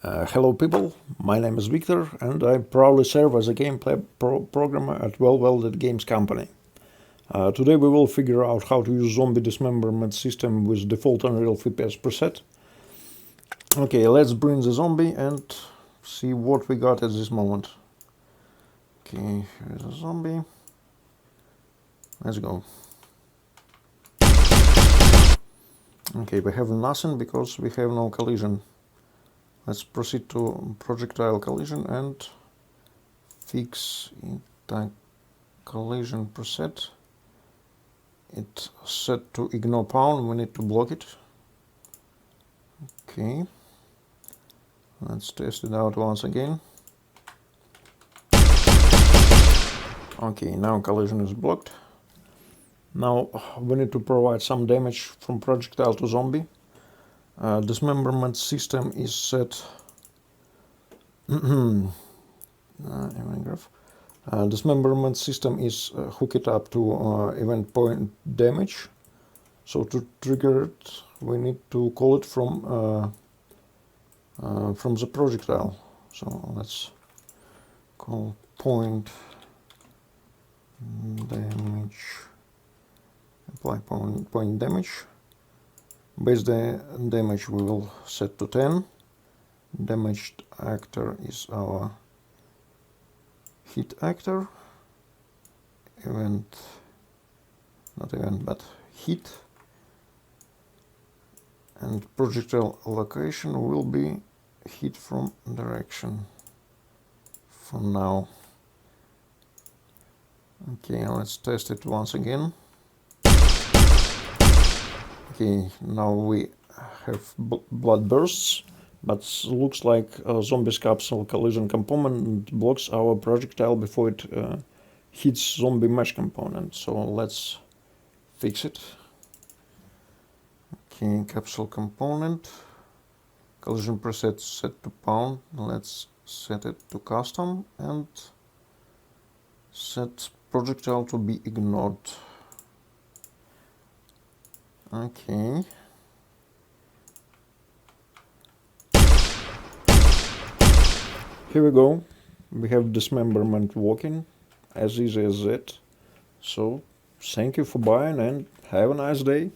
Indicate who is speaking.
Speaker 1: Hello people, my name is Victor and I proudly serve as a gameplay programmer at Well-Welded Games Company. Today we will figure out how to use Zombie Dismemberment system with default Unreal FPS preset. Okay, let's bring the zombie and see what we got at this moment. Okay, here's a zombie. Let's go. Okay, we have nothing because we have no collision. Let's proceed to projectile collision and fix the collision preset. It's set to ignore pound, we need to block it. Okay, let's test it out once again. Okay, now collision is blocked. Now we need to provide some damage from projectile to zombie. Dismemberment system is set dismemberment system is hooked up to event point damage. So to trigger it, we need to call it from the projectile. So let's call point damage, apply point damage. Base damage we will set to 10. Damaged actor is our hit actor. Not event, but hit. And projectile location will be hit from direction for now. Okay, let's test it once again. Okay, now we have blood bursts, but looks like zombie's capsule collision component blocks our projectile before it hits zombie mesh component. So let's fix it. Okay, capsule component, collision preset set to pound. Let's set it to custom and set projectile to be ignored. Okay. Here we go. We have dismemberment working as easy as that. So thank you for buying and have a nice day.